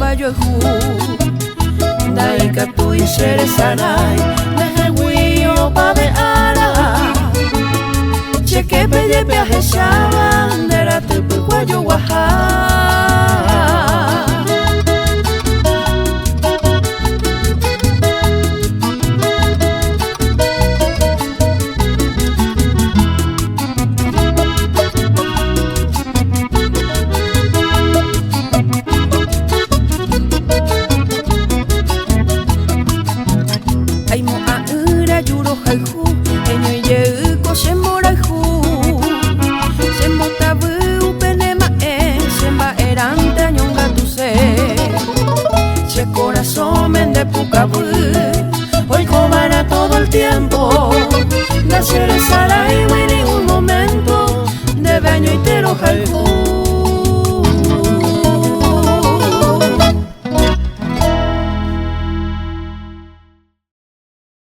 payohu daika tu isere sarai deje guio pa de ara cheque peye viaje shaban dera tu cuello guaja. Corazón de Pucabú, hoy cobra todo el tiempo. Nacer es y un momento de baño y te lo jalcú.